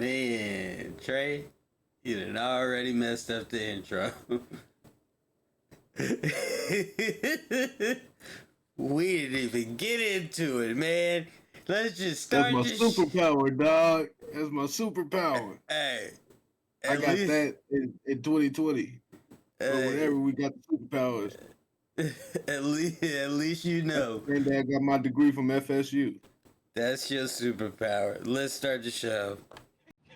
Man, Trey, you done already messed up the intro. We didn't even get into it, man. Let's just That's start my this. superpower, dog. That's my superpower. Hey, I at got least, that in 2020 or hey, whenever we got the superpowers. at least you know And I got my degree from FSU. that's your superpower. Let's start the show.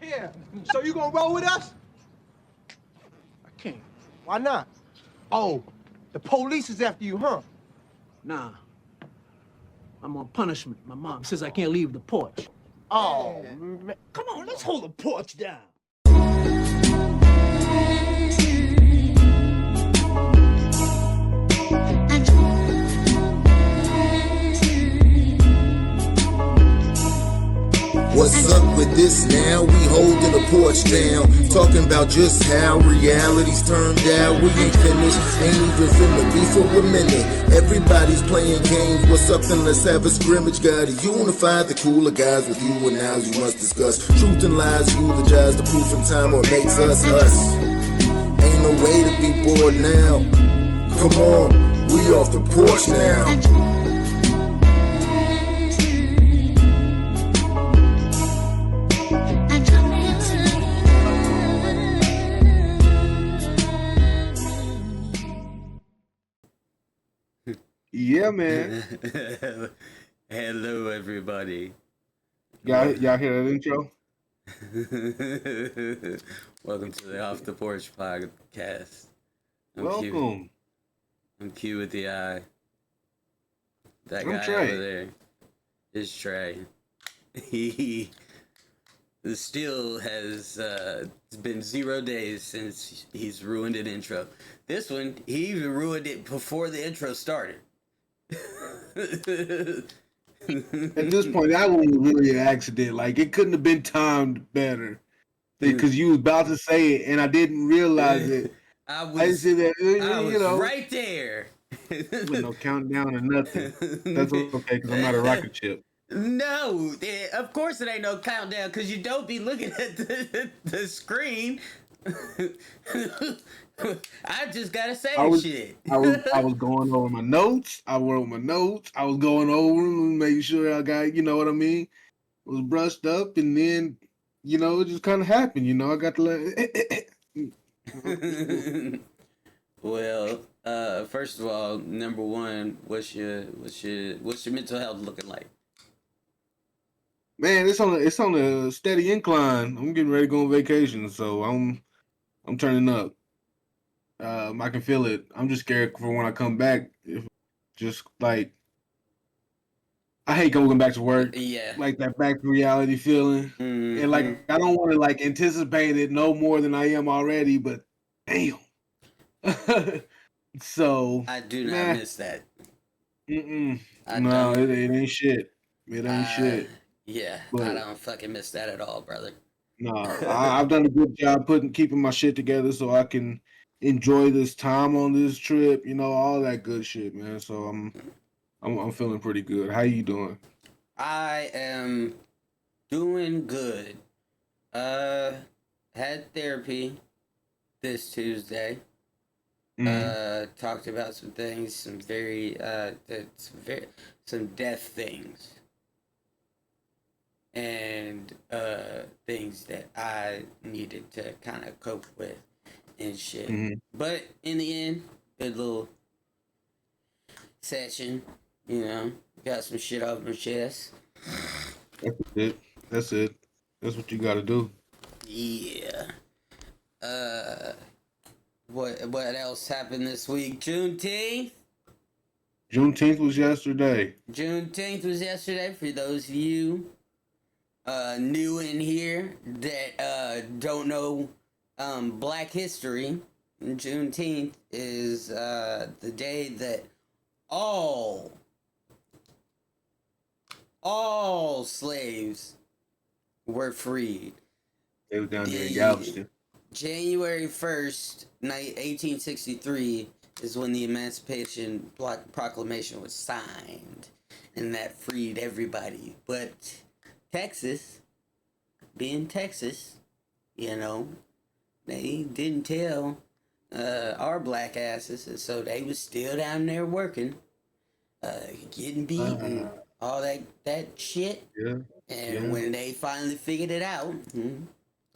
Yeah. So you gonna roll with us? I can't. Why not? Oh, the police is after you, huh? Nah, I'm on punishment. My mom says I can't leave the porch. Oh, man. Come on, let's hold the porch down. What's up with this now? We holding the porch down. Talking about just how reality's turned out. We ain't finished, ain't even finna be for a minute. Everybody's playing games. What's up then let's have a scrimmage. Gotta unify the cooler guys with you and now you must discuss truth and lies, eulogize the proof in time what makes us us. Ain't no way to be bored now. Come on, we off the porch now. Yeah, man. Hello, everybody. Y'all hear that intro? Welcome to the Off the Porch podcast. I'm Q. Welcome. I'm Q with the eye. That I'm guy Trey. over there is Trey. He still has it's been 0 days since he's ruined an intro. This one, he even ruined it before the intro started. At this point, that one was really an accident. Like, it couldn't have been timed better. Because you was about to say it, and I didn't realize it. I didn't see that, was right there. With no countdown or nothing. That's okay, because I'm not a rocket ship. No, of course it ain't no countdown because you don't be looking at the screen. I just gotta say shit. I was going over my notes. I wrote my notes. I was going over them, making sure I got, you know what I mean? It was brushed up, and then, it just kind of happened. I got to let. Well, first of all, number one, what's your mental health looking like? Man, it's on a steady incline. I'm getting ready to go on vacation, so I'm turning up. I can feel it. I'm just scared for when I come back. Just like I hate going back to work. Yeah, like that back to reality feeling, and like I don't want to like anticipate it no more than I am already. But damn, so I do not miss that. No, it ain't shit. It ain't shit. Yeah, But I don't fucking miss that at all, brother. no, I've done a good job keeping my shit together so I can enjoy this time on this trip. All that good shit, man. So I'm feeling pretty good. How you doing? I am doing good. Had therapy this Tuesday. Talked about some things, some death things, and things that I needed to kind of cope with and shit. But in the end, good little session. Got some shit off my chest. That's it. That's what you got to do. Yeah. What else happened this week? Juneteenth was yesterday. Juneteenth was yesterday. For those of you new in here that don't know Black history, Juneteenth is the day that all slaves were freed. They were down there in Galveston. January 1st, 1863 is when the Emancipation Proclamation was signed, and that freed everybody. But Texas being Texas, you know, they didn't tell our black asses, and so they was still down there working, getting beaten, all that shit. Yeah. And Yeah. when they finally figured it out,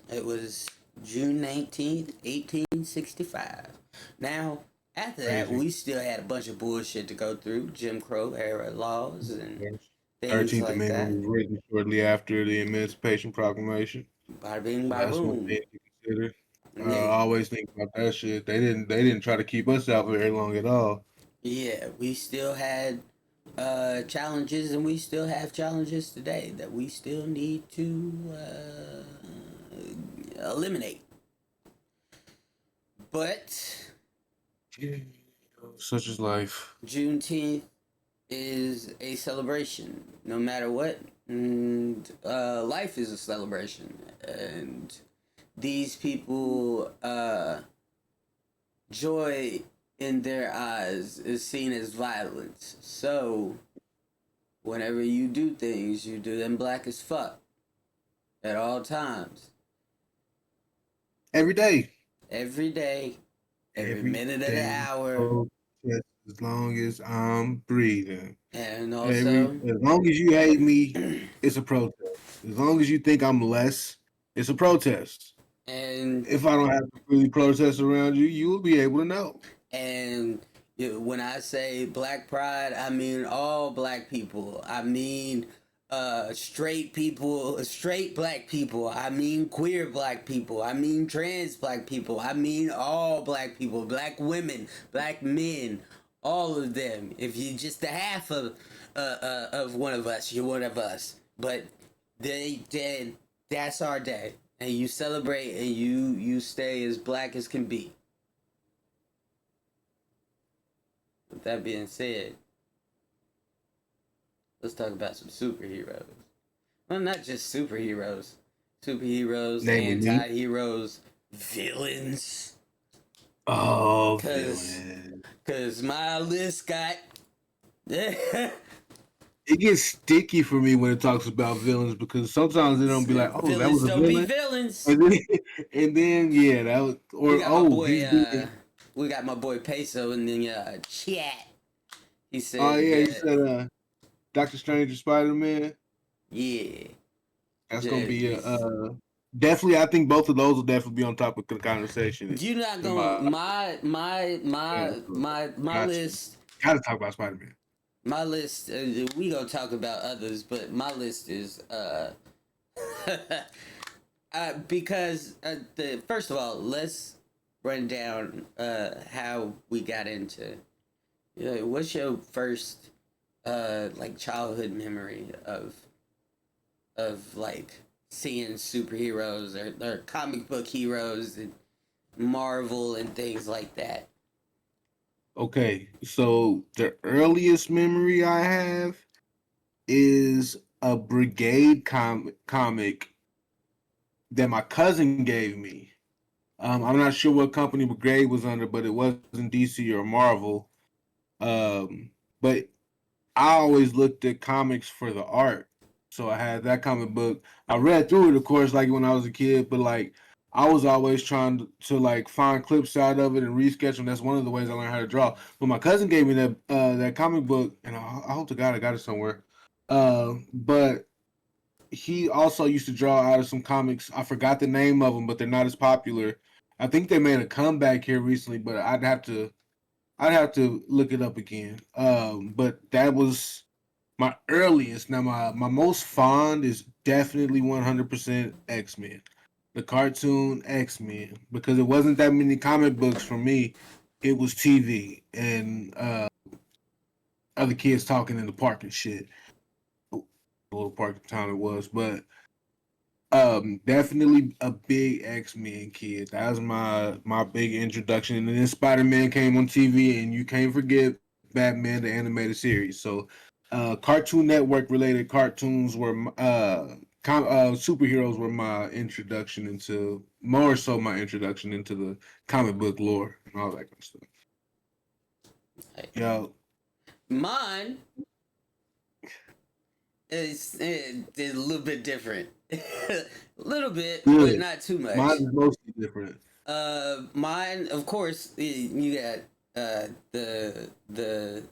it was June 19th, 1865. Now, after that, Crazy. we still had a bunch of bullshit to go through, Jim Crow era laws and Yes. things 13th like Amendment that. was written shortly after the Emancipation Proclamation. Bada bing, So bada that's one boom. thing to consider. And I always think about that shit. They didn't try to keep us out very long at all. yeah, we still had challenges, and we still have challenges today that we still need to eliminate. But Yeah. Such is life. Juneteenth is a celebration, no matter what. And life is a celebration, and these people, joy in their eyes is seen as violence. So, whenever you do things, you do them black as fuck at all times, Every day. every day, every Every minute of the day. hour, Oh, just as long as I'm breathing. and Every also, as long as you hate me, it's a protest. As long as you think I'm less, it's a protest. and If I don't have to really protest around you, you will be able to know. And when I say black pride, I mean all black people. I mean straight people, straight black people. I mean queer black people. I mean trans black people. I mean all black people, black women, black men, all of them. If you're just a half of one of us, you're one of us. But then that's our day, and you celebrate and you stay as black as can be. With that being said, let's talk about some superheroes. Well, not just superheroes. Superheroes, Namely me. anti-heroes, villains. Oh, Cause, villain. cause my list got It gets sticky for me when it talks about villains because sometimes they don't be like, "Oh, that villains was a don't be villain," villains. and then, and then yeah, that was, We or got my oh, boy he's being. we got my boy Peso in the chat. He Oh said yeah, you that said Doctor Strange or Spider Man. yeah. That's gonna That be is, definitely. I think both of those will definitely be on top of the conversation. you're not In gonna my my got to list. gotta talk about Spider Man. My list, we gonna talk about others, but my list is because the first of all, let's run down how we got into. What's your first like childhood memory of like seeing superheroes or comic book heroes and Marvel and things like that? Okay, so the earliest memory I have is a Brigade comic that my cousin gave me. I'm not sure what company Brigade was under, but it wasn't DC or Marvel. But I always looked at comics for the art. So I had that comic book. I read through it, of course, like when I was a kid, but like I was always trying to like find clips out of it and resketch them. That's one of the ways I learned how to draw. But my cousin gave me that comic book, and I hope to God I got it somewhere. But he also used to draw out of some comics. I forgot the name of them, but they're not as popular. I think they made a comeback here recently, but I'd have to look it up again. But that was my earliest. Now my most fond is definitely 100% X-Men. The cartoon X-Men because it wasn't that many comic books for me. It was TV and other kids talking in the park and shit. A little park town it was, but definitely a big X-Men kid. That was my big introduction. And then Spider-Man came on TV, and you can't forget Batman the animated series. So Cartoon Network related cartoons were superheroes were my introduction into more so my introduction into the comic book lore and all that kind of stuff. Like, Yo, mine is a little bit different. A little bit, but Good. not too much. Mine is mostly different. Mine, of course, you got the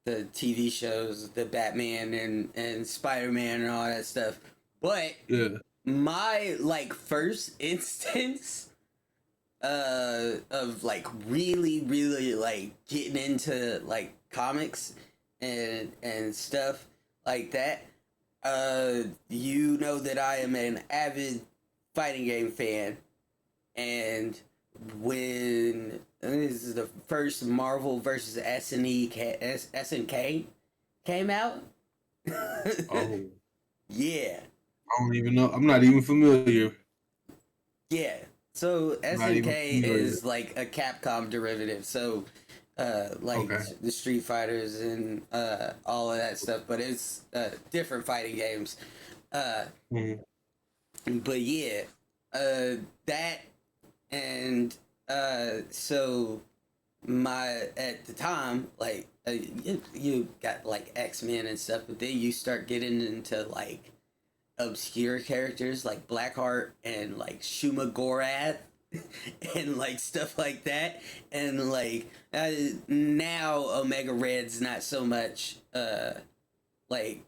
TV shows, the Batman and Spider-Man and all that stuff. But Yeah. my like first instance of like really like getting into like comics and stuff like that. You know that I am an avid fighting game fan, and when this is the first Marvel versus SNK came out. Oh, Yeah, I don't even know. I'm not even familiar. yeah. So Not even SNK familiar. is like a Capcom derivative. So like Okay. the Street Fighters and all of that stuff, but it's different fighting games. Mhm. But yeah, that and so my at the time like you got like X-Men and stuff, but then you start getting into like obscure characters like Blackheart and like Shuma Gorath and like stuff like that, and like now Omega Red's not so much like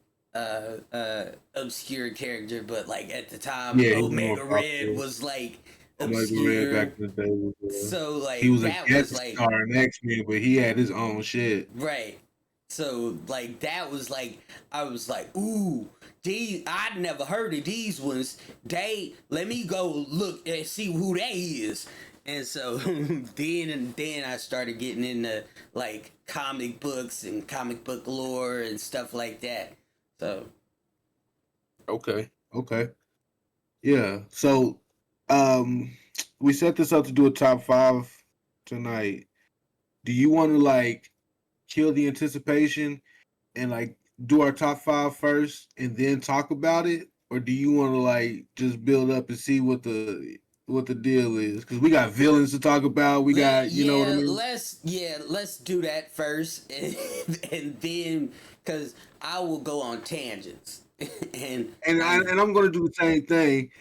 obscure character, but like at the time Yeah, he's more Omega Red popular. was like Omega Red obscure. back in the day was, So he like was a that was guest like star in X-Men, but he had his own shit. right. So like that was like I was like, ooh, these I'd never heard of these ones. They let me go look and see who they is. And so then I started getting into like comic books and comic book lore and stuff like that. So Okay. Yeah. So, um, we set this up to do a top 5 tonight. Do you want to like kill the anticipation and like do our top 5 first and then talk about it, or do you want to like just build up and see what the deal is? Because we got villains to talk about. We got, you know what I mean? let's do that first, and then because I will go on tangents, and And I'm gonna do the same thing,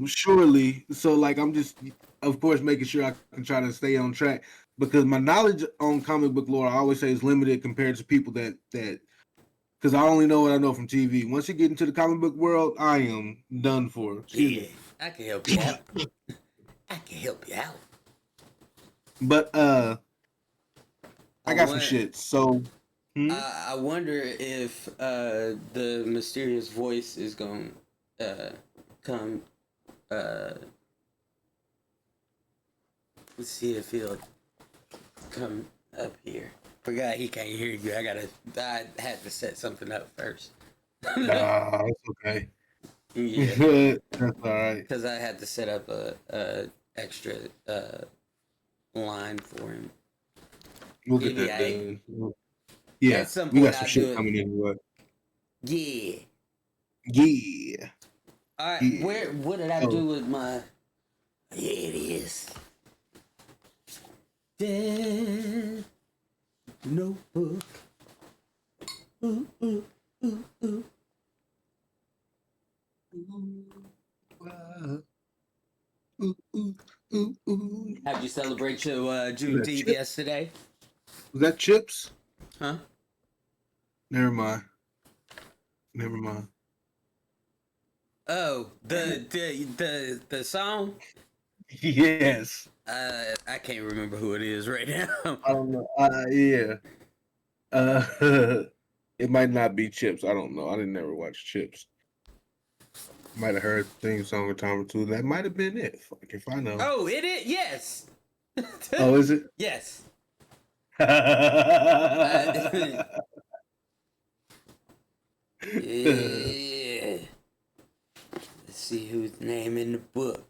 surely. So like I'm just, of course, making sure I can try to stay on track because my knowledge on comic book lore, I always say, is limited compared to people that because I only know what I know from TV. Once you get into the comic book world, I am done for. Excuse yeah, me. I can help you out. I can help you out. But I got some won- shit. So I wonder if the mysterious voice is going to come. Let's see if he'll come up here. Forgot he can't hear you. I had to set something up first. nah, it's okay. Yeah, That's all right. because I had to set up a extra line for him. We'll get Yeah, that done. Yeah, at some we point got some I'll shit do it. coming in. What? Yeah. Yeah. All right. Yeah. What did I Oh. do with my? Yeah, it is. Dead notebook. Ooh, ooh, ooh, ooh. Ooh, ooh, ooh, ooh. How'd you celebrate your Juneteenth chip? yesterday? Was that chips? Huh? Never mind. Oh, the song. Yes. I can't remember who it is right now. I don't know. Yeah. It might not be chips. I don't know. I didn't never watch chips. Might have heard the theme song a time or two. That might have been it. Fuck if I know. Oh, it is. Yes. Oh, is it? Yes. Yeah. Let's see whose name in the book.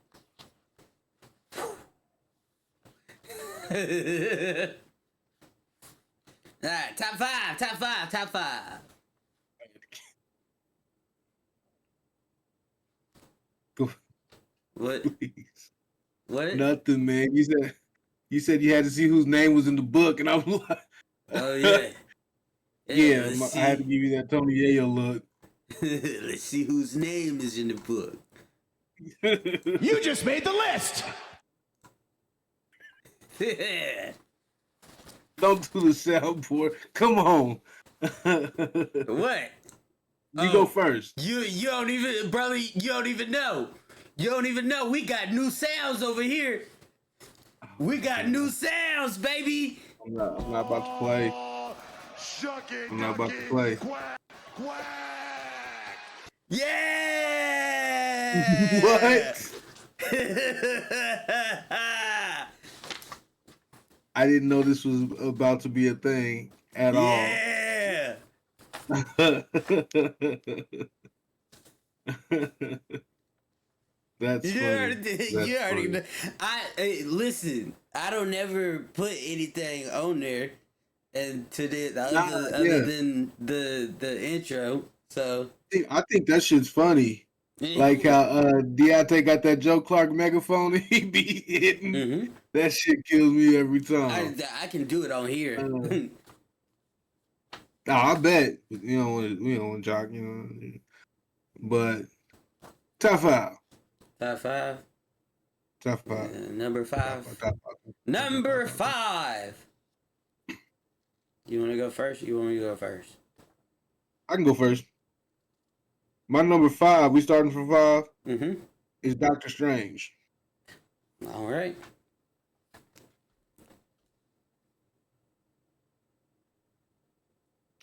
All right, top five. Go, What? please. What? Nothing, man. You said you had to see whose name was in the book, and I was like, Oh yeah. yeah. Let's I had to see. give you that Tony Yayo look. Let's see whose name is in the book. You just made the list. Don't do the soundboard. Come on. What? You go first. You don't even, brother. You don't even know. You don't even know. We got new sounds over here. We got new sounds, baby. I'm not about to play. I'm not about to play. Yeah. What? I didn't know this was about to be a thing at Yeah. all. That's You funny. already know. Hey, listen. I don't ever put anything on there, and to this other than the intro. So I think that shit's funny. Like how Deontay got that Joe Clark megaphone and he be hitting. Mhm. That shit kills me every time. I can do it on here. I bet we don't want to jock, But top five. Top five. Top five. Number five. Top Number five. You want to go first? You want me to go first? I can go first. My number five, we starting from five, Mm-hmm. is Doctor Strange. All right.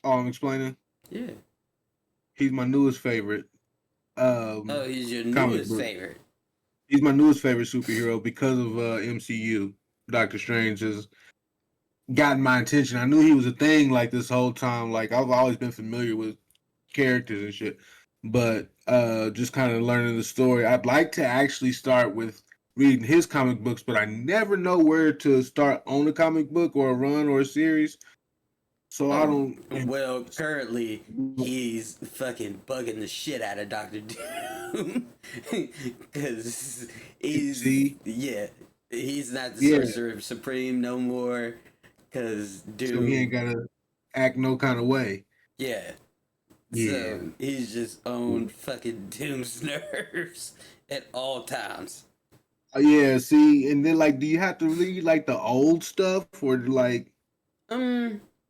Oh, I'm explaining? Yeah. He's my newest favorite. He's your comic newest book. favorite. He's my newest favorite superhero because of MCU. Doctor Strange has gotten my attention. I knew he was a thing like this whole time. Like I've always been familiar with characters and shit, but just kind of learning the story. I'd like to actually start with reading his comic books, but I never know where to start on a comic book or a run or a series. So I don't. Well, currently he's fucking bugging the shit out of Doctor Doom because he's not the Sorcerer Supreme no more. Because Doom, so he ain't gotta act no kind of way. Yeah. So he's just on fucking Doom's nerves at all times. Yeah. See, and then like, do you have to read like the old stuff or like?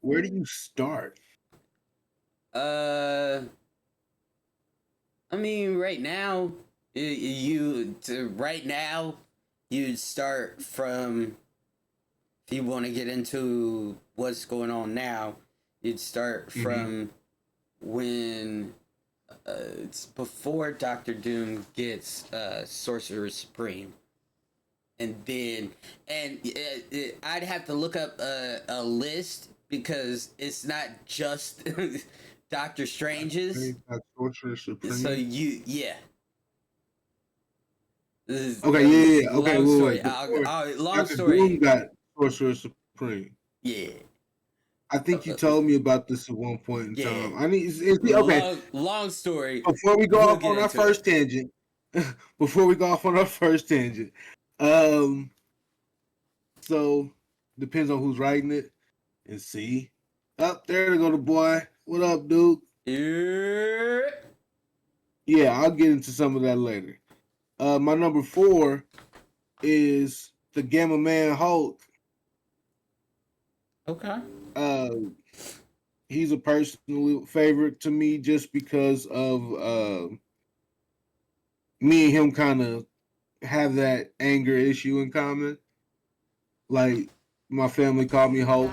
Where do you start? I mean, right now, you'd start from. If you want to get into what's going on now, you'd start from when it's before Doctor Doom gets Sorcerer Supreme. And then, I'd have to look up a list because it's not just Doctor Strange's. Sorcerer Supreme. So yeah. This is, Okay, yeah. Okay, long story. Wait. Long Dr. story. Doom got Sorcerer Supreme. Yeah. I think you told me about this at one point in time. I need okay. Long story. Before we go off on our first tangent, so depends on who's writing it. And see, up there to go the boy. What up, dude? Yeah, I'll get into some of that later. My number 4 is the Gamma Man Hulk. Okay. He's a personal favorite to me just because of me and him kind of have that anger issue in common. Like my family called me Hulk.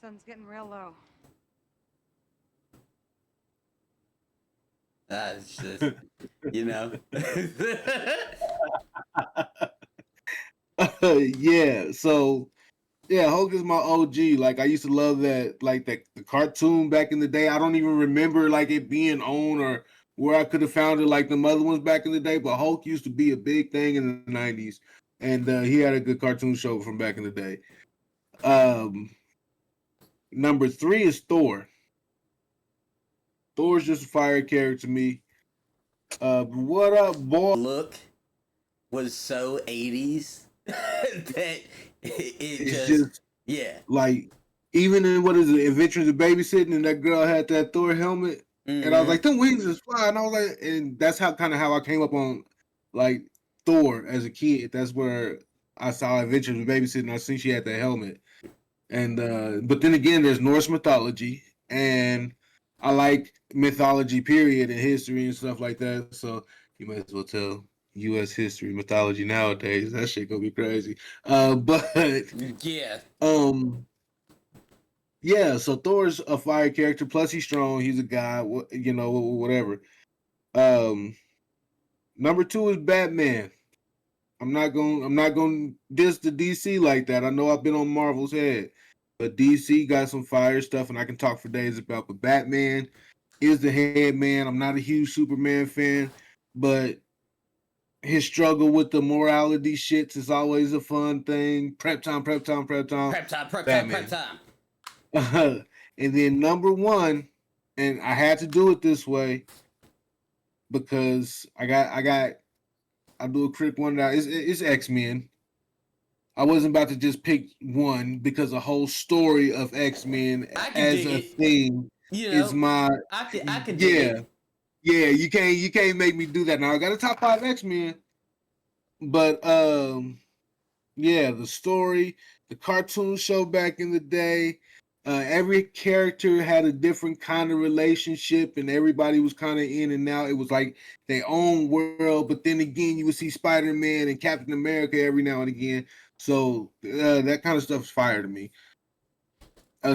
Sun's getting real low. It's just, Yeah, so yeah, Hulk is my OG. Like I used to love that, like the cartoon back in the day. I don't even remember like it being on or where I could have found it like the other ones back in the day. But Hulk used to be a big thing in the 90s, and he had a good cartoon show from back in the day. Number 3 is Thor. Thor's just a fire character to me. What up, boy? Look was so 80s that it's just yeah. Like Even in what is it, Adventures of Babysitting, and that girl had that Thor helmet, and I was like, "Them wings is flying." I was like, and that's how I came up on like Thor as a kid. That's where I saw Adventures of Babysitting. I seen she had that helmet, and but then again, there's Norse mythology, and I like mythology, period, and history and stuff like that. So you might as well tell U.S. history, mythology nowadays. That shit gonna be crazy. But Yeah. Yeah, so Thor's a fire character. Plus, he's strong. He's a guy. Whatever. Um, Number two is Batman. I'm not going to diss the DC like that. I know I've been on Marvel's head, but DC got some fire stuff, and I can talk for days about. But Batman is the head man. I'm not a huge Superman fan, but his struggle with the morality shits is always a fun thing. Prep time, prep time, prep time. Prep time, prep time, Batman. prep time. And then number one, and I had to do it this way because I'll do a quick one now. It's X-Men. I wasn't about to just pick one because the whole story of X-Men as a thing is my I can dig it. Yeah, you can't make me do that. Now I got a top 5 X-Men. But yeah, the story, the cartoon show back in the day, every character had a different kind of relationship, and everybody was kind of in and out. It was like their own world. But then again, you would see Spider-Man and Captain America every now and again. So that kind of stuff's fire to me.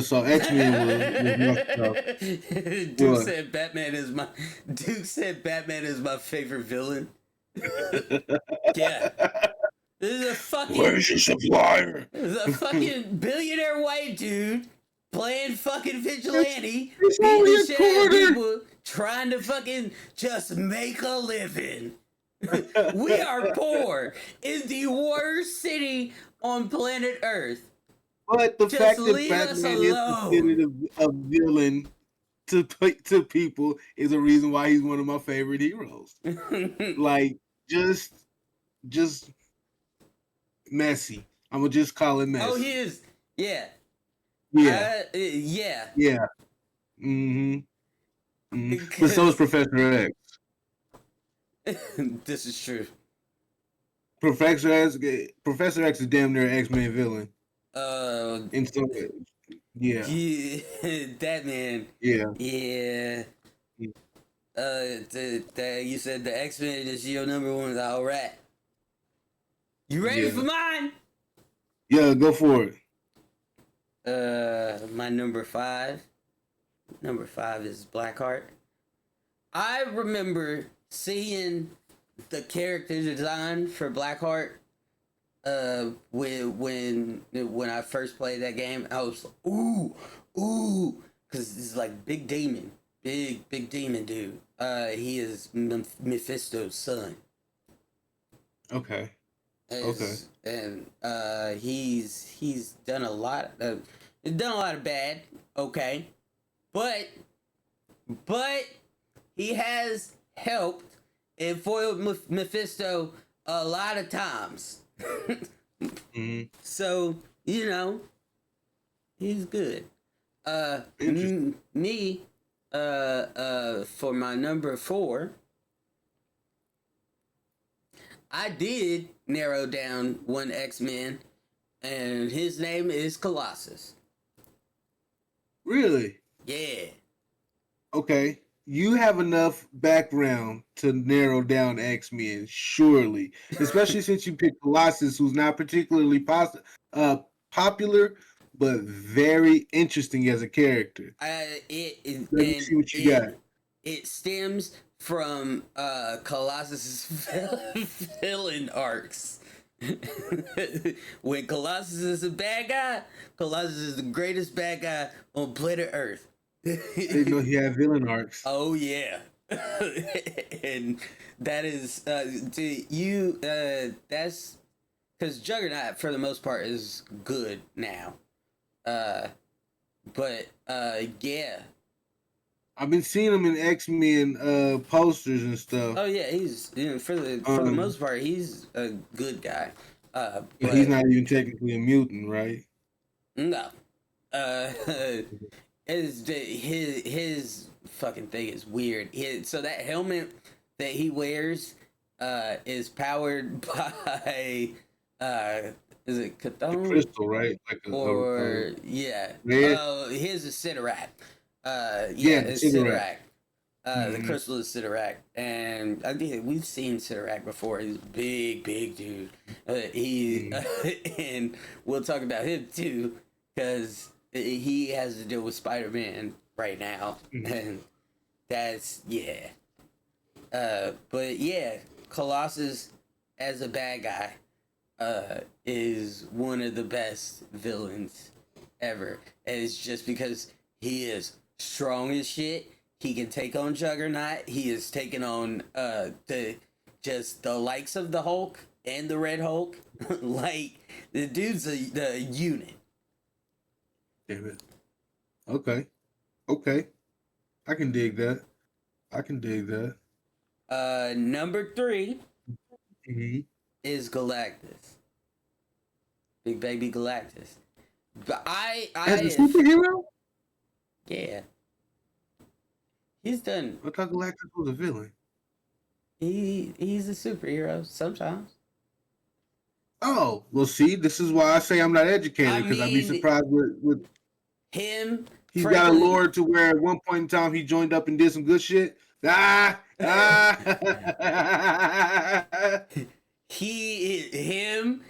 So X-Men was my stuff. Duke said Batman is my favorite villain. Yeah. This is a fucking. Where's your supplier? This is a fucking billionaire white dude playing fucking vigilante, it's beating only the a shit out of quarter. people, trying to fucking just make a living. We are poor in the worst city on planet Earth. But the Just fact that leave us Batman is alone. considered a villain to people is a reason why he's one of my favorite heroes. Like just messy. I'm gonna just call it messy. Oh, he is. Yeah. Yeah. Yeah. Yeah. But so is Professor X. This is true. Professor X is damn near an X-Men villain. In some ways. Yeah. That man. Yeah. Yeah. You said the X-Men is your number one. All right. You ready for mine? Yeah, go for it. My number 5. Number 5 is Blackheart. I remember seeing the character design for Blackheart. When I first played that game, I was like, ooh, because it's like big demon dude. He is Mephisto's son. Okay. And he's done a lot of bad. Okay, but he has helped and foiled Mephisto a lot of times. So he's good. Me, for my number 4, I did narrow down one X-Men, and his name is Colossus. Really? Yeah. Okay. You have enough background to narrow down X-Men, surely. Especially since you picked Colossus, who's not particularly popular, but very interesting as a character. Let me see what you got. It stems from Colossus's villain arcs. When Colossus is a bad guy, Colossus is the greatest bad guy on planet Earth. Didn't know he had villain arcs. Oh yeah. And that is that's because Juggernaut for the most part is good now. But yeah. I've been seeing him in X-Men posters and stuff. Oh yeah, he's for the most part he's a good guy. But he's not even technically a mutant, right? No. Uh, his fucking thing is weird. So that helmet that he wears is powered by is it The Chthon crystal, right? Like or yeah? red. His is Sidorak. Yeah, Yeah, the it's cigarette. Sidorak. The Mhm. crystal is Sidorak, and I think we've seen Sidorak before. He's a big dude. He and we'll talk about him too, because he has to deal with Spider-Man right now, and that's yeah. But yeah, Colossus as a bad guy is one of the best villains ever, and it's just because he is strong as shit. He can take on Juggernaut. He is taking on the likes of the Hulk and the Red Hulk. Like the dude's the unit. Damn it. Okay. Okay. I can dig that. I can dig that. Number 3 Mm-hmm. is Galactus, Big Baby Galactus. But As a superhero? yeah, he's done. I thought Galactus was a villain. He's a superhero sometimes. Oh, well, see, this is why I say I'm not educated, because I'd be mean, surprised with Him, he's got a Franklin, lore to where at one point in time he joined up and did some good shit. Ah, ah. him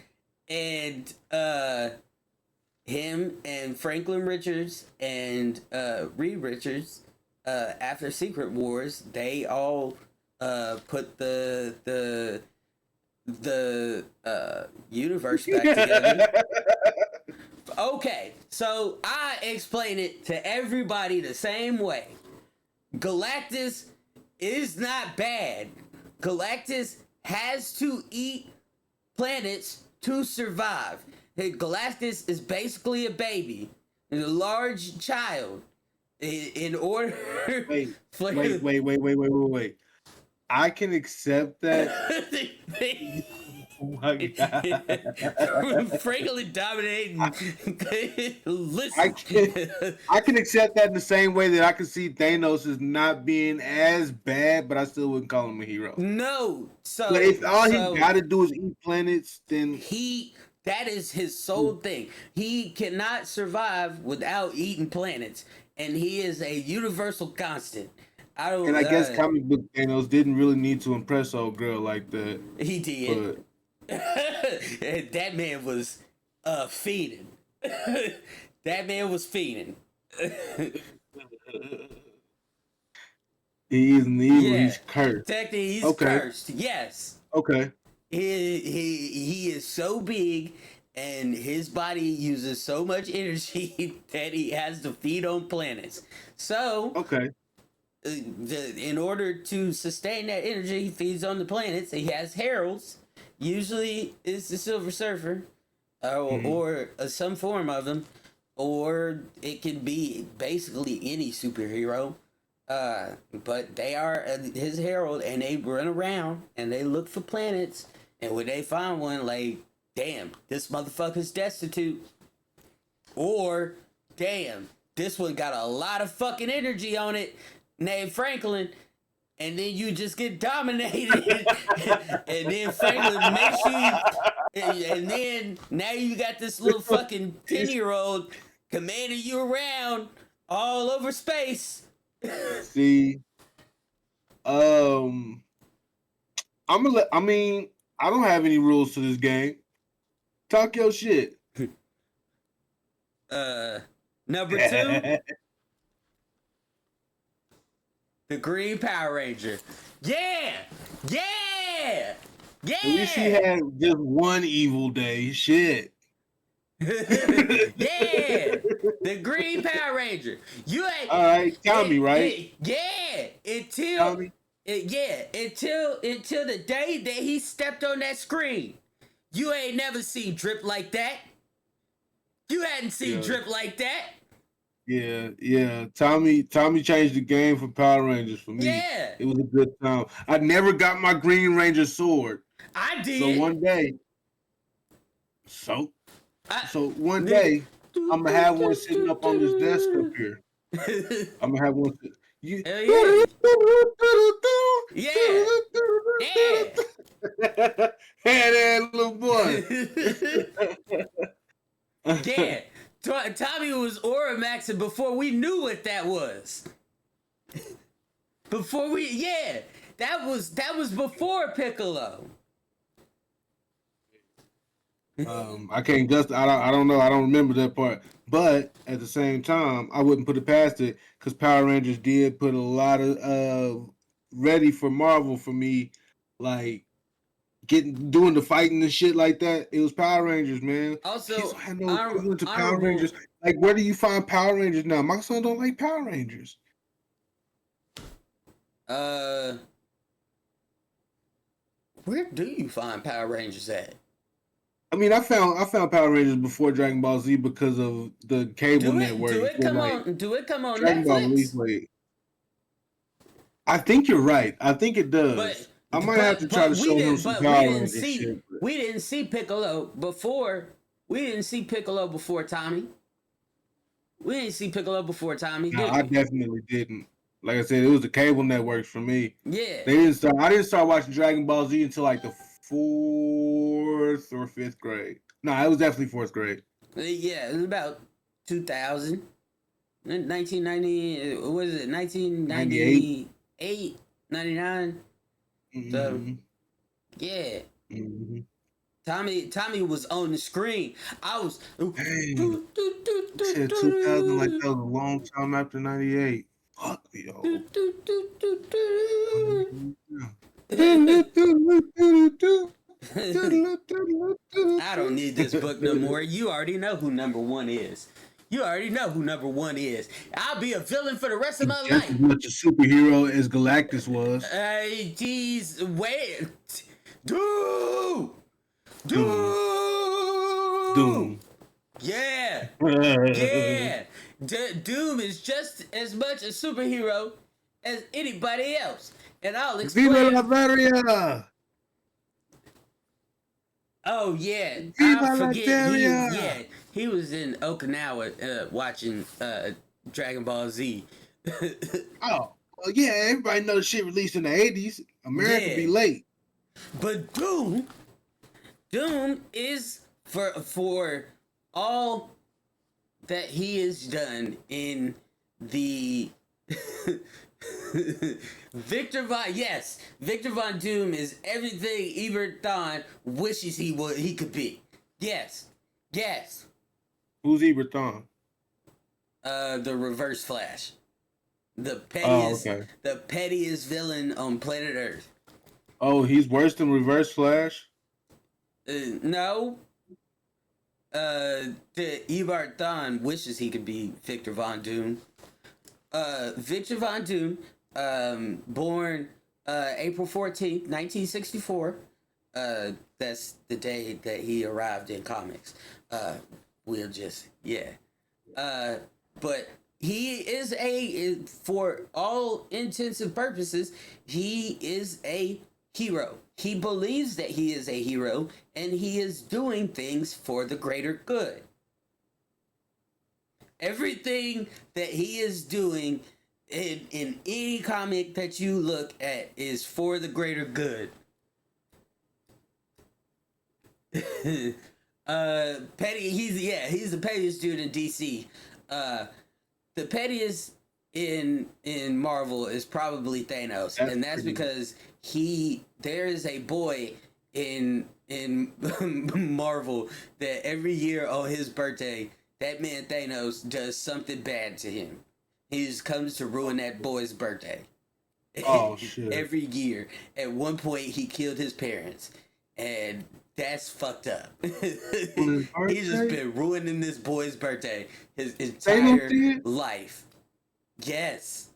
and Franklin Richards and Reed Richards after Secret Wars, they all put the universe back together. Okay, so I explain it to everybody the same way. Galactus is not bad. Galactus has to eat planets to survive. Galactus is basically a baby, a large child. In order, Wait. I can accept that. Oh my god. Franklin dominating. Listen, I can accept that in the same way that I can see Thanos as not being as bad, but I still wouldn't call him a hero. No, so But if all he got to do is eat planets, then that is his sole thing. He cannot survive without eating planets, and he is a universal constant. I guess comic book Thanos didn't really need to impress old girl like that. He did. That man was feeding. That man was feeding. He isn't evil. He's cursed. Technically, he's cursed. Yes. Okay. He is so big, and his body uses so much energy that he has to feed on planets. So okay. In order to sustain that energy, he feeds on the planets. He has heralds. Usually, it's the Silver Surfer, or some form of them, or it can be basically any superhero. But they are his herald, and they run around and they look for planets. And when they find one, like, damn, this motherfucker's destitute, or damn, this one got a lot of fucking energy on it, named Franklin, and then you just get dominated, and then Franklin makes you, and then now you got this little fucking 10-year-old commanding you around all over space. See, I mean, I don't have any rules to this game. Talk your shit. Number 2. The Green Power Ranger. Yeah! At least he had just one evil day. Shit. Yeah! The Green Power Ranger. You ain't. All right, Tommy, right? Yeah! Until Tommy? until the day that he stepped on that screen. You ain't never seen drip like that. You hadn't seen drip like that. Yeah. Tommy changed the game for Power Rangers for me. Yeah. It was a good time. I never got my Green Ranger sword. I did. So one day. So one day. I'm gonna have one sitting up on this desk up here. I'm gonna have one. You. Hell yeah. Yeah. Yeah. Hey there, little boy. Yeah. Tommy was Aura Maxing before we knew what that was. Before we, yeah, that was before Piccolo. I can't just. I don't know. I don't remember that part. But at the same time, I wouldn't put it past it because Power Rangers did put a lot of ready for Marvel for me, like doing the fighting and shit like that. It was Power Rangers, man. Also, Kids don't have no equivalent to Power honorable- Rangers. Like, where do you find Power Rangers now? My son don't like Power Rangers. Where do you find Power Rangers at? I mean, I found Power Rangers before Dragon Ball Z because of the cable network. Do it come on Dragon Ball Netflix? Wait. I think you're right. I think it does. But I might have to try to show him some Power Rangers shit. We didn't see Piccolo before. We didn't see Piccolo before Tommy. We didn't see Piccolo before Tommy. No, did I we? definitely didn't. Like I said, it was the cable networks for me. Yeah. I didn't start watching Dragon Ball Z until like the 4th or 5th grade. No, it was definitely 4th grade. Yeah, it was about 2000. 1990, what is it? 1998, 99. So, Mm-hmm. yeah. Mm-hmm. Tommy was on the screen. I was. Dang. Said 2000 like that was a long time after 98. Fuck me, yo. I don't need this book no more. You already know who number one is. You already know who number one is. I'll be a villain for the rest of my Just life. as much a superhero as Galactus was. Hey, geez, wait. Doom! Doom! Yeah! Yeah! Doom is just as much a superhero as anybody else. And I'll explain. Viva la Varia! Oh, yeah. Viva I la forget. Varia! He was in Okinawa watching Dragon Ball Z. Oh, well, yeah, everybody knows shit released in the 80s. America be late. But Doom is for all that he has done in the Victor Von Doom is everything Ebert Thawne wishes he could be. Yes. Who's Ebert Thawne? The Reverse Flash. The pettiest villain on planet Earth. Oh, he's worse than Reverse Flash? No. The Ebert Thawne wishes he could be Victor Von Doom. Victor Von Doom, born April 14th, 1964. That's the day that he arrived in comics. But he is for all intents and purposes, he is a hero. He believes that he is a hero, and he is doing things for the greater good. Everything that he is doing in any comic that you look at is for the greater good. He's the pettiest dude in DC. The pettiest in Marvel is probably Thanos, and that's because there is a boy in Marvel that every year on his birthday, that man Thanos does something bad to him. He just comes to ruin that boy's birthday. Oh shit! Every year, at one point, he killed his parents, and that's fucked up. He's just been ruining this boy's birthday his entire life. Yes.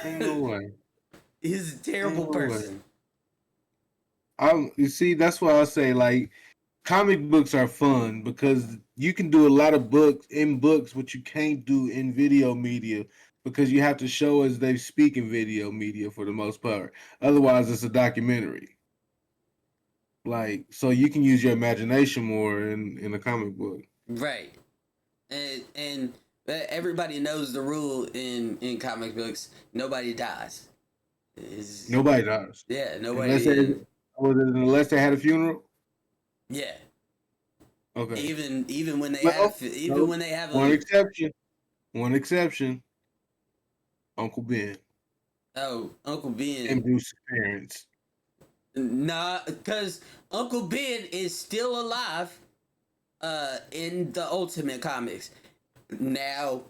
No way. He's a terrible person. You see, that's why I say, like, comic books are fun because you can do a lot of books what you can't do in video media because you have to show as they speak in video media for the most part. Otherwise, it's a documentary. Like, so you can use your imagination more in a comic book. Right. And everybody knows the rule in comic books. Nobody dies. Nobody does. Yeah, Unless they, nobody. unless they had a funeral. Yeah, Okay. even when they Well, even no, when they have one a exception. One exception. Uncle Ben Uncle and Ben. Bruce's parents. Nah, because Uncle Ben is still alive. In the Ultimate Comics now.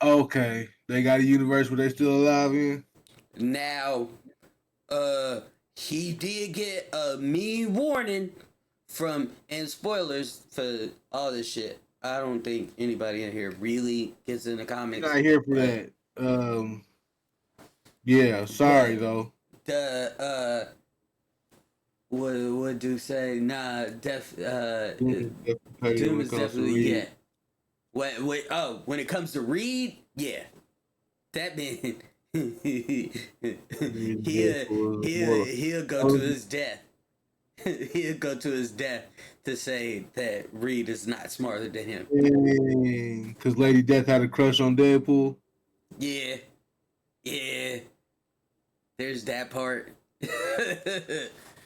Okay, they got a universe where they still alive in. Now, he did get a mean warning from, and spoilers for all this shit. I don't think anybody in here really gets in the You're comics. not here for But, that. Yeah. Sorry but though. the what do say? Nah, Doom is definitely Doom when it is comes to definitely yeah. Reed. When it comes to Reed, yeah, that man. he'll he'll go to his death. He'll go to his death to say that Reed is not smarter than him. Because Lady Death had a crush on Deadpool. Yeah, yeah. There's that part.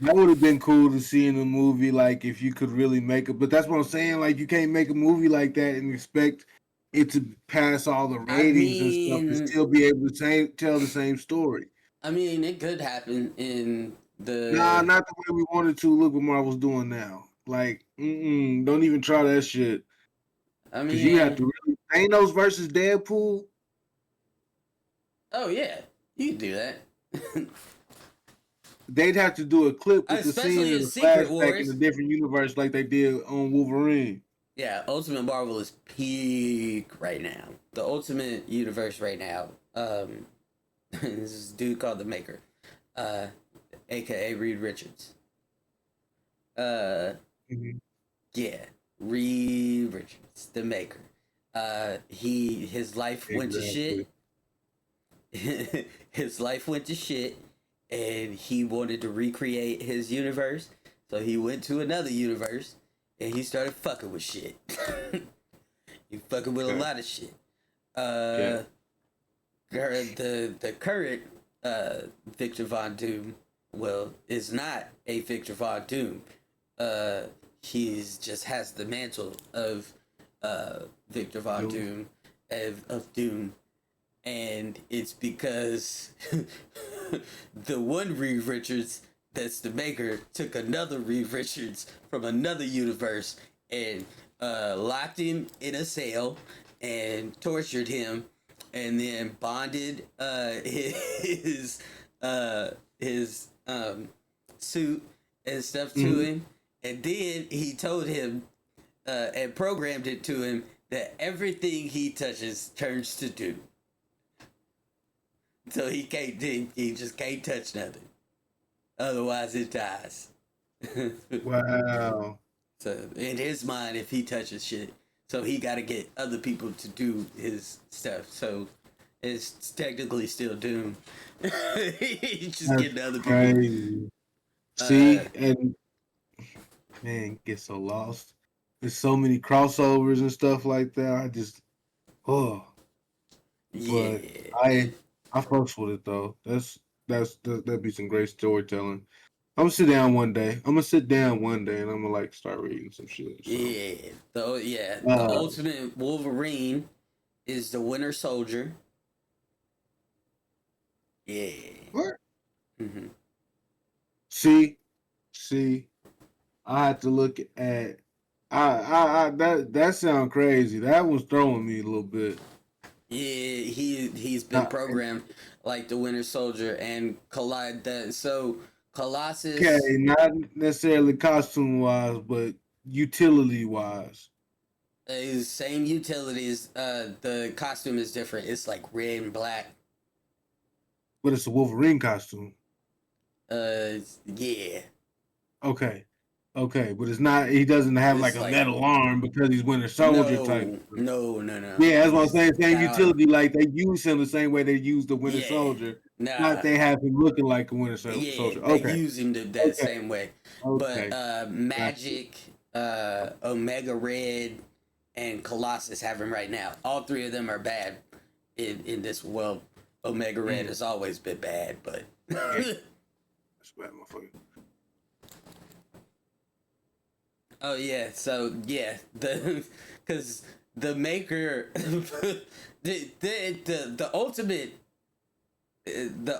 That would have been cool to see in a movie, like if you could really make it. But that's what I'm saying. Like you can't make a movie like that and expect it to pass all the I ratings and stuff and mean, still be able to tell the same story. it could happen in Nah, the. not the way we wanted to. Look what Marvel's doing now. Like, don't even try that shit. I Because you have mean, to really Thanos versus Deadpool. oh yeah, you can do that. They'd have to do a clip with the scene Especially in in the Secret flashback in a Wars. different universe, like they did on Wolverine. Yeah, Ultimate Marvel is peak right now. The Ultimate Universe right now. This dude called the Maker, aka Reed Richards. Uh, Mm-hmm. yeah, Reed Richards, the Maker. His life went to Exactly. shit. His life went to shit, and he wanted to recreate his universe. So he went to another universe, and he started fucking with shit. He fucking with a lot of shit. Okay. The current Victor Von Doom, well, is not a Victor Von Doom. He's just has the mantle of Victor Von Doom of Doom, and it's because the one Reed Richards that's the Maker took another Reed Richards from another universe and locked him in a cell and tortured him, and then bonded his suit and stuff to him, and then he told him and programmed it to him that everything he touches turns to doom. So he just can't touch nothing. Otherwise it dies. Wow. So in his mind, if he touches shit, so he got to get other people to do his stuff. So it's technically still Doom. He's just That's getting other people. crazy. See, and man, get so lost. There's so many crossovers and stuff like that. I just, oh, Yeah. but I fucks with it though. That'd be some great storytelling. I'm gonna sit down one day. And I'm gonna like start reading some shit. So. Yeah. The Ultimate Wolverine is the Winter Soldier. Yeah. What? Mm-hmm. See, I had to look at. That sound crazy. That was throwing me a little bit. Yeah, he's been programmed like the Winter Soldier and collide that. So Colossus. Okay, not necessarily costume wise, but utility wise. Same utilities. The costume is different. It's like red and black. But it's a Wolverine costume. Yeah. Okay, but it's not. He doesn't have It's like a like- metal arm because he's Winter Soldier type. No. Yeah, that's what I'm saying. Same Got utility, like they use him the same way they use the Winter Yeah. Soldier. Nah. Not they have him looking like a Winter Soldier. Yeah, Okay. they use him that same way. Okay. But Magic, Omega Red, and Colossus having right now. All three of them are bad in this world. Omega Red has always been bad, but That's bad, motherfucker. oh yeah, so yeah, the because the maker, the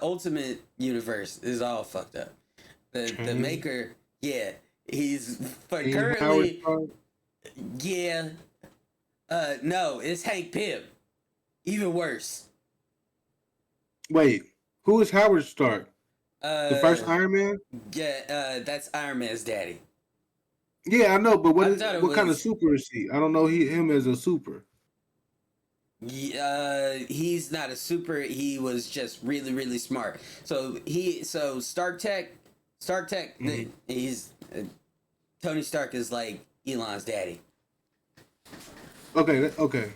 ultimate universe is all fucked up. The maker, yeah, he's for currently, yeah, no, it's Hank Pym, even worse. Wait, who is Howard Stark? The first Iron Man? Yeah, that's Iron Man's daddy. Yeah, I know, but I thought it what kind of was- super is he? I don't know him as a super. He's not a super. He was just really, really smart. So Stark Tech. He's Tony Stark is like Elon's daddy. Okay.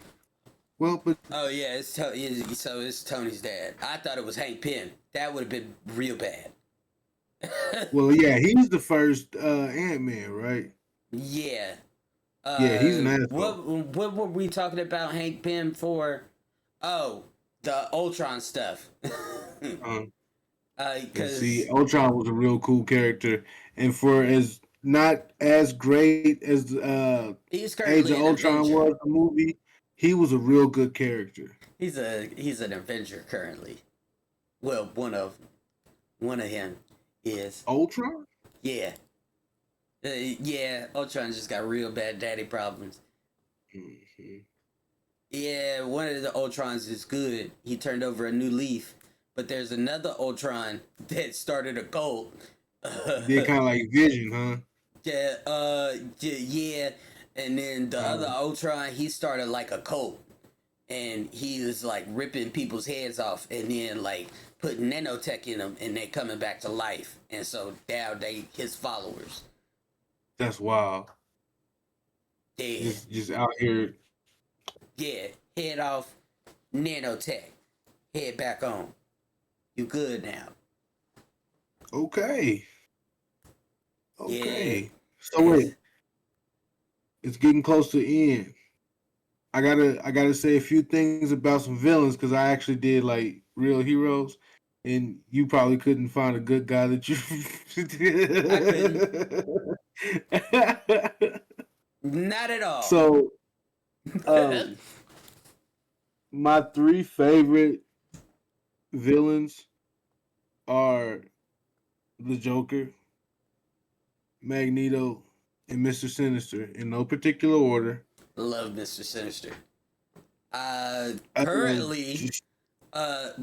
Well, but Oh yeah, so it's Tony's dad. I thought it was Hank Pym. That would have been real bad. well, yeah, he's the first Ant-Man, right? Yeah. Yeah, he's an asshole. What were we talking about Hank Pym for? Oh, the Ultron stuff. And Because see, Ultron was a real cool character, and for as not as great as he's Age currently of an Ultron Avenger. was the movie, he was a real good character. He's an Avenger currently. Well, one of him is. Ultron? Yeah. Yeah, Ultron just got real bad daddy problems. Mm-hmm. Yeah, one of the Ultrons is good. He turned over a new leaf. But there's another Ultron that started a cult. Did kind of like Vision, huh? Yeah. And then the other Ultron, he started like a cult. And he was like ripping people's heads off and then like putting nanotech in them and they coming back to life. And so now they his followers. That's wild. Yeah. Just out here. Yeah. Head off, nanotech. Head back on. You good now. Okay. Yeah. So wait. It's getting close to the end. I gotta say a few things about some villains because I actually did like real heroes, and you probably couldn't find a good guy that you. I couldn't. Not at all. So, my three favorite villains are the Joker, Magneto, and Mr. Sinister in no particular order. Love Mr. Sinister. Currently,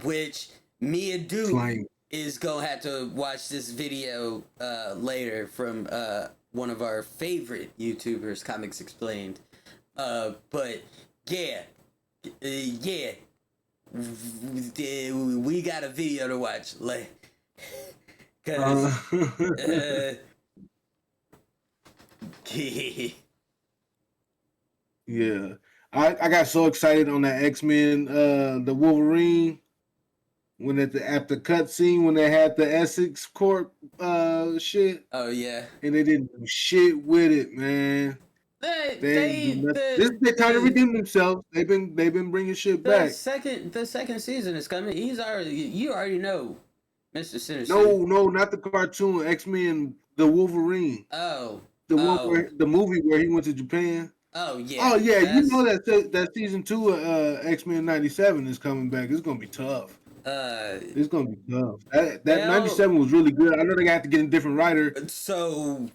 which me and Duke Slime. is gonna have to watch this video later from one of our favorite YouTubers, Comics Explained. But yeah, we got a video to watch, like, cause. Yeah. I got so excited on that X-Men the Wolverine when at the cutscene when they had the Essex Corp shit Oh yeah. and they didn't do shit with it, man. They didn't do nothing. They trying to redeem themselves. They've been bringing shit the back. second season is coming. You already know Mr. Sinister. No, not the cartoon. X-Men the Wolverine. Oh. One where the movie where he went to Japan. Oh yeah. Oh yeah, you know that season 2 of X-Men 97 is coming back. It's gonna be tough. It's gonna be tough. That 97 was really good. I know they got to get a different writer. So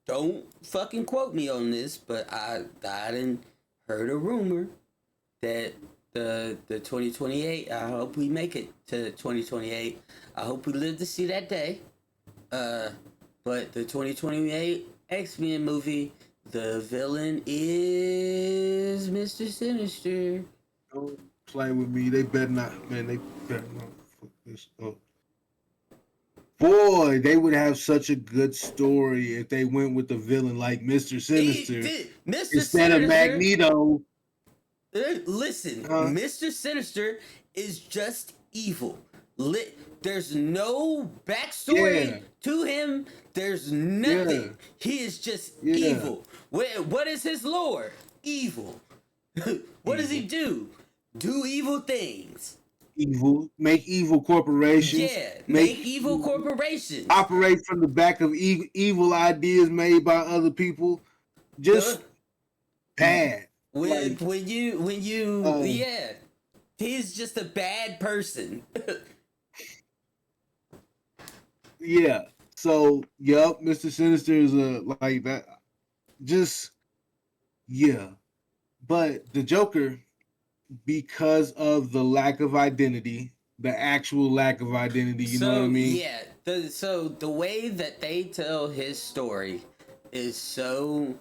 don't fucking quote me on this, but I didn't heard a rumor that the 2028. I hope we make it to 2028. I hope we live to see that day. But the 2028 X-Men movie, the villain is Mr. Sinister. Don't play with me. They better not, man. They better not fuck this up. Boy, they would have such a good story if they went with the villain like Mr. Sinister instead of Magneto. Listen, Mr. Sinister is just evil. There's no backstory to him. There's nothing. He is just evil. What is his lore? evil. What does he do? Do evil things. Evil, make evil corporations. Yeah, make evil corporations. Operate from the back of evil ideas made by other people. Just bad. When you yeah, he's just a bad person. Yeah. So, yup, Mr. Sinister is like that. Just yeah. But the Joker, because of the lack of identity, the actual lack of identity, you know what I mean? Yeah, the way that they tell his story is so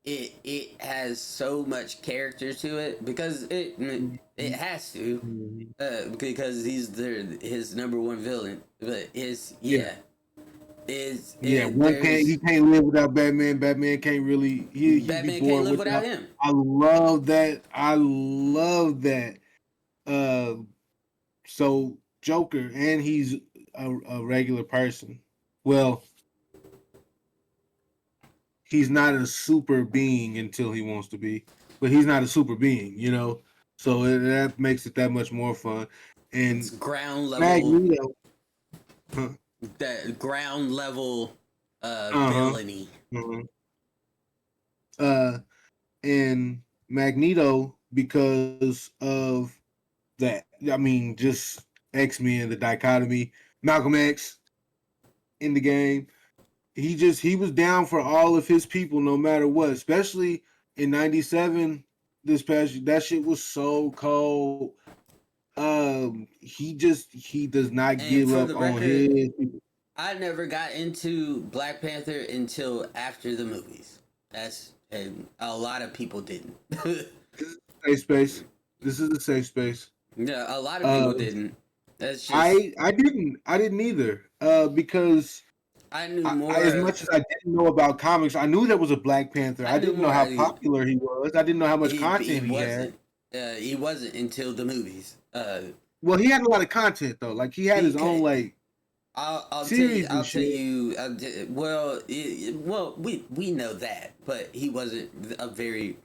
it has so much character to it because it has to because he's his number one villain, but he can't live without Batman. Batman can't really Batman can't live without him. I love that. So Joker, and he's a regular person. Well, he's not a super being until he wants to be, but he's not a super being, you know. So that makes it that much more fun. And it's ground level. Magneto, that ground level villainy. And Magneto, because of that, I mean, just X-Men, the dichotomy, Malcolm X in the game. He was down for all of his people no matter what, especially in 97 this past year. That shit was so cold. He does not give up on his people. I never got into Black Panther until after the movies. And a lot of people didn't. This is a safe space. This is a safe space. Yeah, a lot of people didn't. That's just I didn't either. Because I knew more. As much as I didn't know about comics, I knew there was a Black Panther. I didn't know how popular he was. I didn't know how much content he had. He wasn't until the movies. Well, he had a lot of content though. Like he had his own like. I'll series tell you. Well, we know that, but he wasn't a very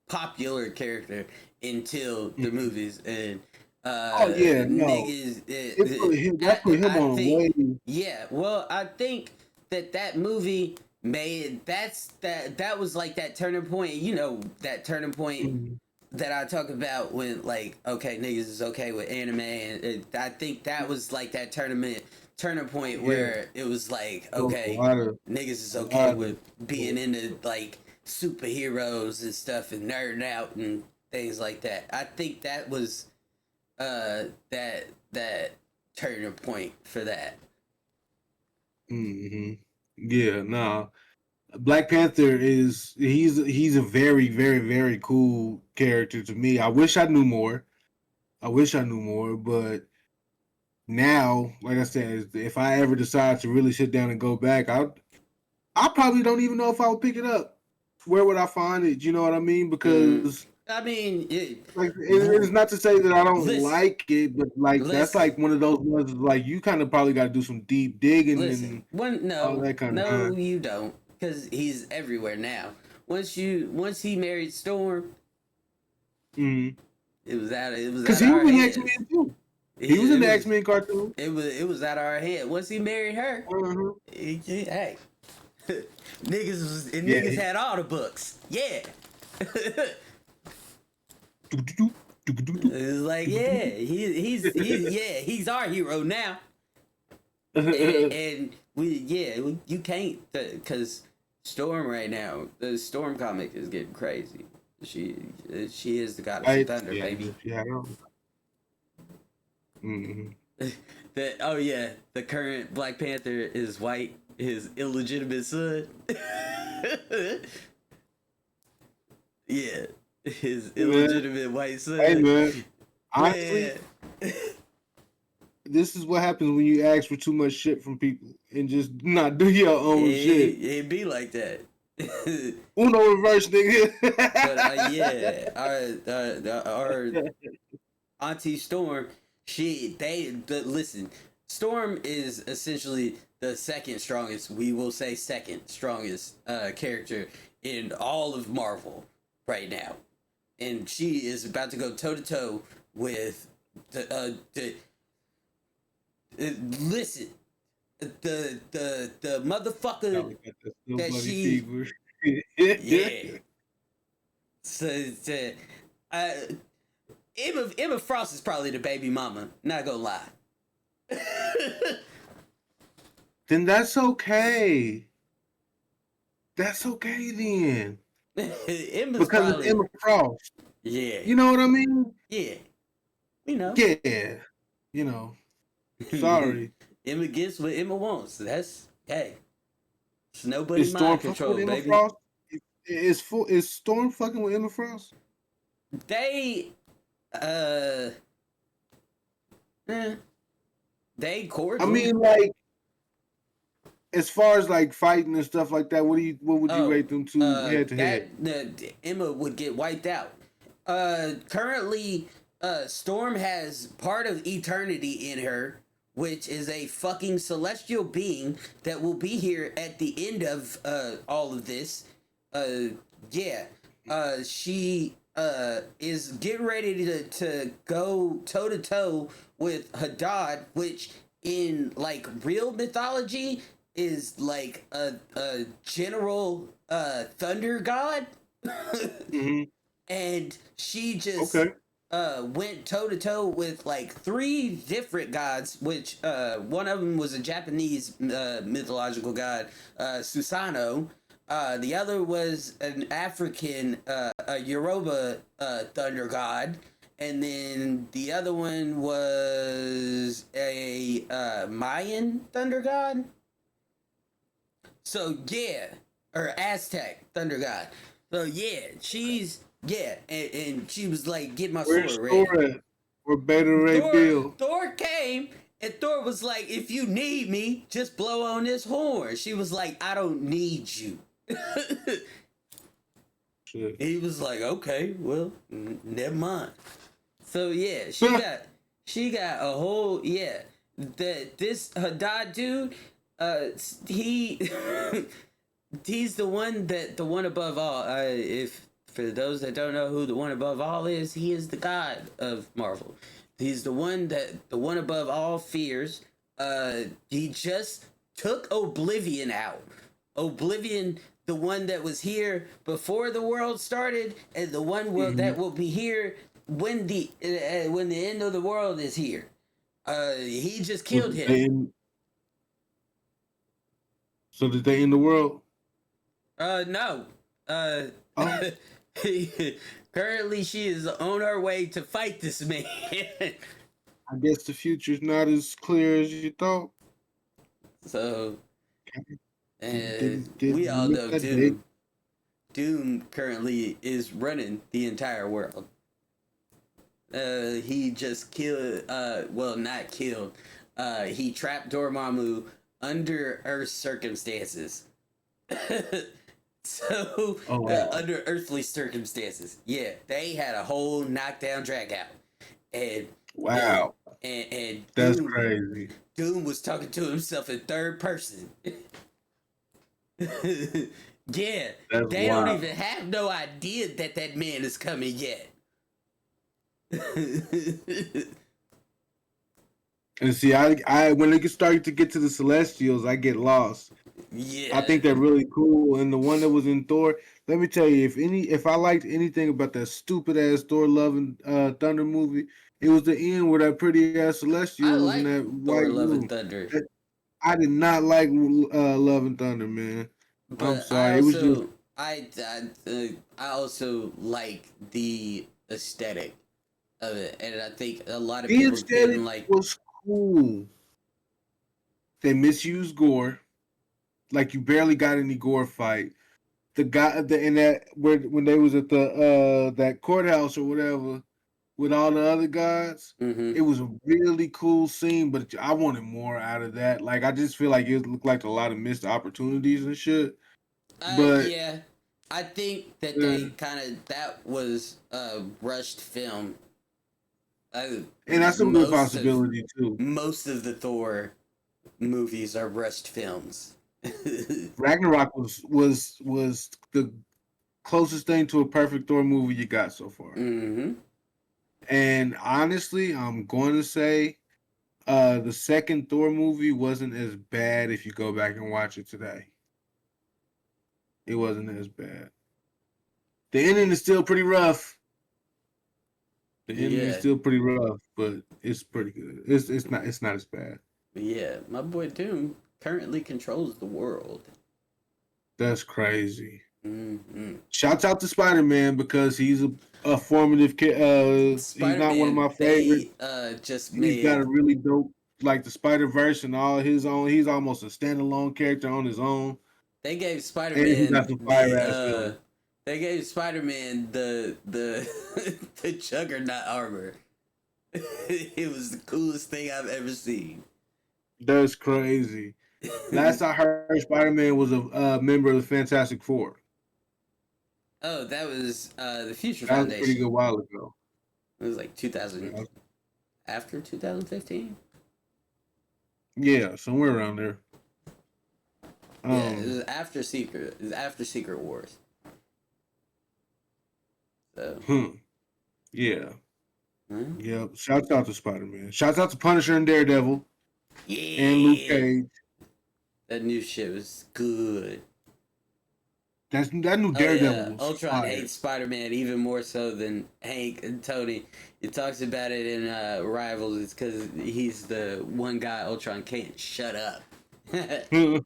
popular character until the movies and. Niggas, that put him on way. Yeah, well, I think that movie made that was like that turning point. You know, that turning point that I talk about when like, okay, niggas is okay with anime, and I think that was like that turning point where it was like, okay, niggas is okay with being into like superheroes and stuff and nerding out and things like that. I think that was that turning point for that. Yeah, nah. Black Panther he's a very, very, very cool character to me. I wish I knew more, but now, like I said, if I ever decide to really sit down and go back, I probably don't even know if I would pick it up. Where would I find it? You know what I mean? Because I mean, it's not to say that I don't like it, but like that's like one of those ones like you kind of probably got to do some deep digging and all that kind of stuff. No, you don't, because he's everywhere now. Once he married Storm, it was out. It was because he was in X-Men too. He was in the X-Men cartoon. It was out of our head. Once he married her, hey, niggas had all the books. Yeah. It's like, yeah, he's our hero now, and you can't because Storm right now, the Storm comic is getting crazy. She is the goddess of thunder, baby. Yeah. The current Black Panther is white, his illegitimate son. Yeah. His illegitimate white son. Hey man, honestly, this is what happens when you ask for too much shit from people and just not do your own shit. It be like that. Uno reverse, nigga. But our Auntie Storm, listen. Storm is essentially the second strongest. We will say second strongest character in all of Marvel. right now, and she is about to go toe to toe with the listen, the motherfucker Got that still that bloody she fever. yeah. So uh, Emma Frost is probably the baby mama. Not gonna lie. Then that's okay. That's okay then. Emma's Because it's probably Emma Frost. yeah You know what I mean? yeah. You know. Yeah. You know. Sorry. Emma gets what Emma wants. That's hey. It's nobody Is Storm mind fucking control, with Emma baby. Frost? Is Storm fucking with Emma Frost? They uh eh, they I cordial. mean, like, as far as like fighting and stuff like that, what would you Oh, rate them two head to head? Emma would get wiped out. Currently, Storm has part of eternity in her, which is a fucking celestial being that will be here at the end of all of this. Yeah. She is getting ready to go toe to toe with Hadad, which in like real mythology is like a general thunder god. Mm-hmm. And she just Okay. went toe to toe with like 3 different gods, which one of them was a Japanese mythological god, Susano. The other was an African, a Yoruba thunder god, and then the other one was a Mayan thunder god. So yeah, or Aztec thunder god. So yeah, and she was like, "Get my Where's sword ready." Thor at? Where Beta Ray Bill? Thor came, and Thor was like, "If you need me, just blow on this horn." She was like, "I don't need you." Shit. He was like, "Okay, well, never mind." So yeah, she got a whole yeah. This Hadad dude, he he's the one above all. If for those that don't know who the one above all is, he is the god of Marvel. He's the one above all fears. He just took Oblivion out. Oblivion, the one that was here before the world started, and the one that will be here when the end of the world is here. He just killed him. So did they end the world? No. Oh. Currently, she is on her way to fight this man. I guess the future's not as clear as you thought. So, Didn't we all look know that Doom. big. Doom currently is running the entire world. He just killed. Well, not killed. He trapped Dormammu under Earth circumstances. So wow. under earthly circumstances, yeah, they had a whole knockdown drag out, and wow, and that's Doom, crazy. Doom was talking to himself in third person. Yeah, That's they wild. don't even have no idea that man is coming yet. And see, I when they start to get to the Celestials, I get lost. Yeah, I think they're really cool. And the one that was in Thor, let me tell you, if I liked anything about that stupid ass Thor Love and Thunder movie, it was the end where that pretty ass Celestial I was in like that Thor: white Love and room. Thunder, I did not like Love and Thunder, man. I'm but sorry. It was just I also like the aesthetic of it, and I think a lot of the people aesthetic didn't like. was cool. They misused gore. Like you barely got any gore fight. The guy in that where when they was at the that courthouse or whatever with all the other guys, Mm-hmm. it was a really cool scene, but I wanted more out of that. Like I just feel like it looked like a lot of missed opportunities and shit. But Yeah, I think that they that was a rushed film. and that's a good Most of possibility too. the Thor movies are rushed films. Ragnarok was the closest thing to a perfect Thor movie you got so far. Mm-hmm. And honestly, I'm going to say the second Thor movie wasn't as bad if you go back and watch it today. It wasn't as bad. The ending is still pretty rough. The ending is Yeah. still pretty rough, but it's pretty good. It's not as bad. Yeah. My boy Doom currently controls the world. That's crazy. Mm-hmm. Shouts out to Spider-Man because he's a formative kid. He's not one of Spider-Man, my favorites. they just He's got a made. really dope, like the Spider-Verse and all his own. He's almost a standalone character on his own. They gave And he got Spider-Man some fire ass villains. they gave Spider-Man the the Juggernaut armor. It was the coolest thing I've ever seen. That's crazy. Last I heard, Spider-Man was a member of the Fantastic Four. Oh, that was the Future That was a pretty Foundation. good while ago. It was like 2000 after 2015. Yeah, somewhere around there. Yeah, it was after Secret. It was after Secret Wars. So, Yeah. huh? Yeah. Shouts out to Spider-Man. Shouts out to Punisher and Daredevil and Luke Yeah, Cage. that new shit was good. That new Oh Daredevil yeah, was Ultron fire. hates Spider-Man even more so than Hank and Tony. He talks about it in Rivals. It's because he's the one guy Ultron can't shut up. He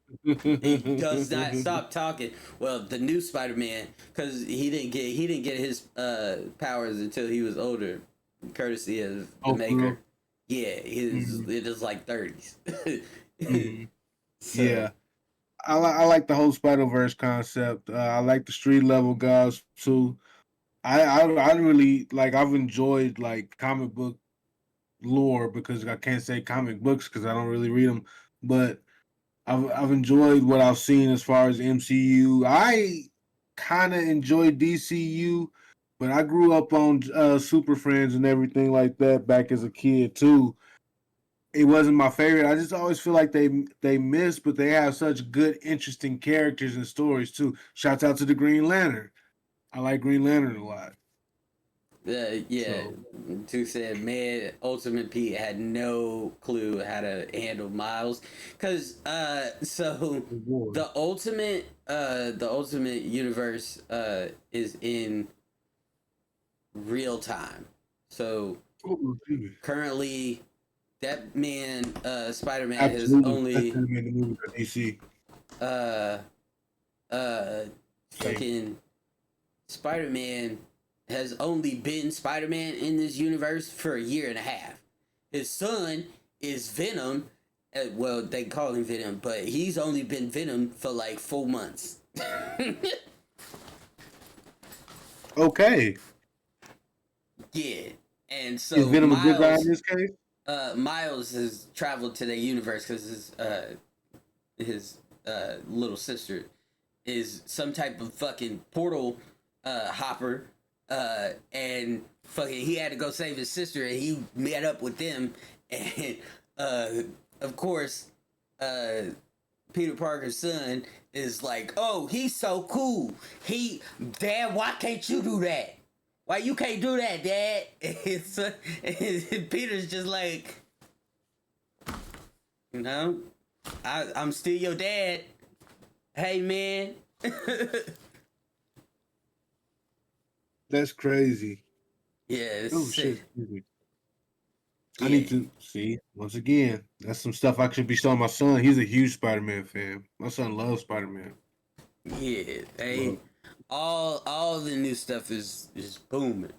does not stop talking. Well, the new Spider-Man, because he didn't get his powers until he was older, courtesy of the maker. Yeah, it is like 30s. So, Yeah. I like the whole Spider-Verse concept. I like the street level guys too. I really like. I've enjoyed like comic book lore because I can't say comic books because I don't really read them, but I've enjoyed what I've seen as far as MCU. I kind of enjoy DCU, but I grew up on Super Friends and everything like that back as a kid too. It wasn't my favorite. I just always feel like they miss, but they have such good, interesting characters and stories too. Shouts out to the Green Lantern. I like Green Lantern a lot. yeah, So, Duke said, man, Ultimate Pete had no clue how to handle Miles, because so the Ultimate Universe is in real time. So currently, that man, Spider-Man has absolutely, that's only gonna be in the movie for DC. uh fucking Spider-Man has only been Spider-Man in this universe for a year and a half. His son is Venom. Well, they call him Venom, but he's only been Venom for like 4 months. Okay, Yeah, and is so Venom a good guy in this case? Miles has traveled to the universe because his little sister is some type of fucking portal hopper, and fucking he had to go save his sister, and he met up with them, and of course, Peter Parker's son is like, oh, he's so cool. Dad, why can't you do that? Why you can't do that, Dad? And Peter's just like, you know, I'm still your dad. Hey, man. That's crazy. Yeah, it's Oh sick. shit! Excuse me. I Yeah. need to see once again. That's some stuff I should be showing my son. He's a huge Spider-Man fan. My son loves Spider-Man. Yeah, all the new stuff is booming.